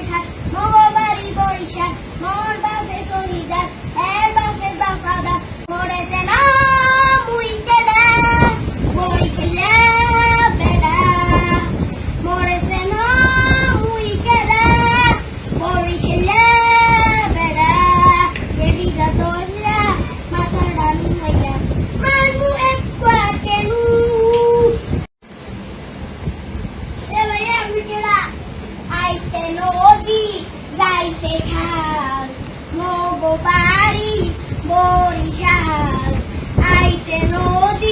থাক মগো বাড়ি বরিশাল মোর বাসে সহিদার এর বাসে দফাদার মরেছে না মুই কেডা বরিশালে বেড়া মরেছে না মুই কেডা বরিশালে বেড়া এদিকে তোরা মাথা ডালু হইয়া মানু এক কেনু আইতে নদী যাইতে খাল মগো বাড়ি বরিশাল আইতে নদী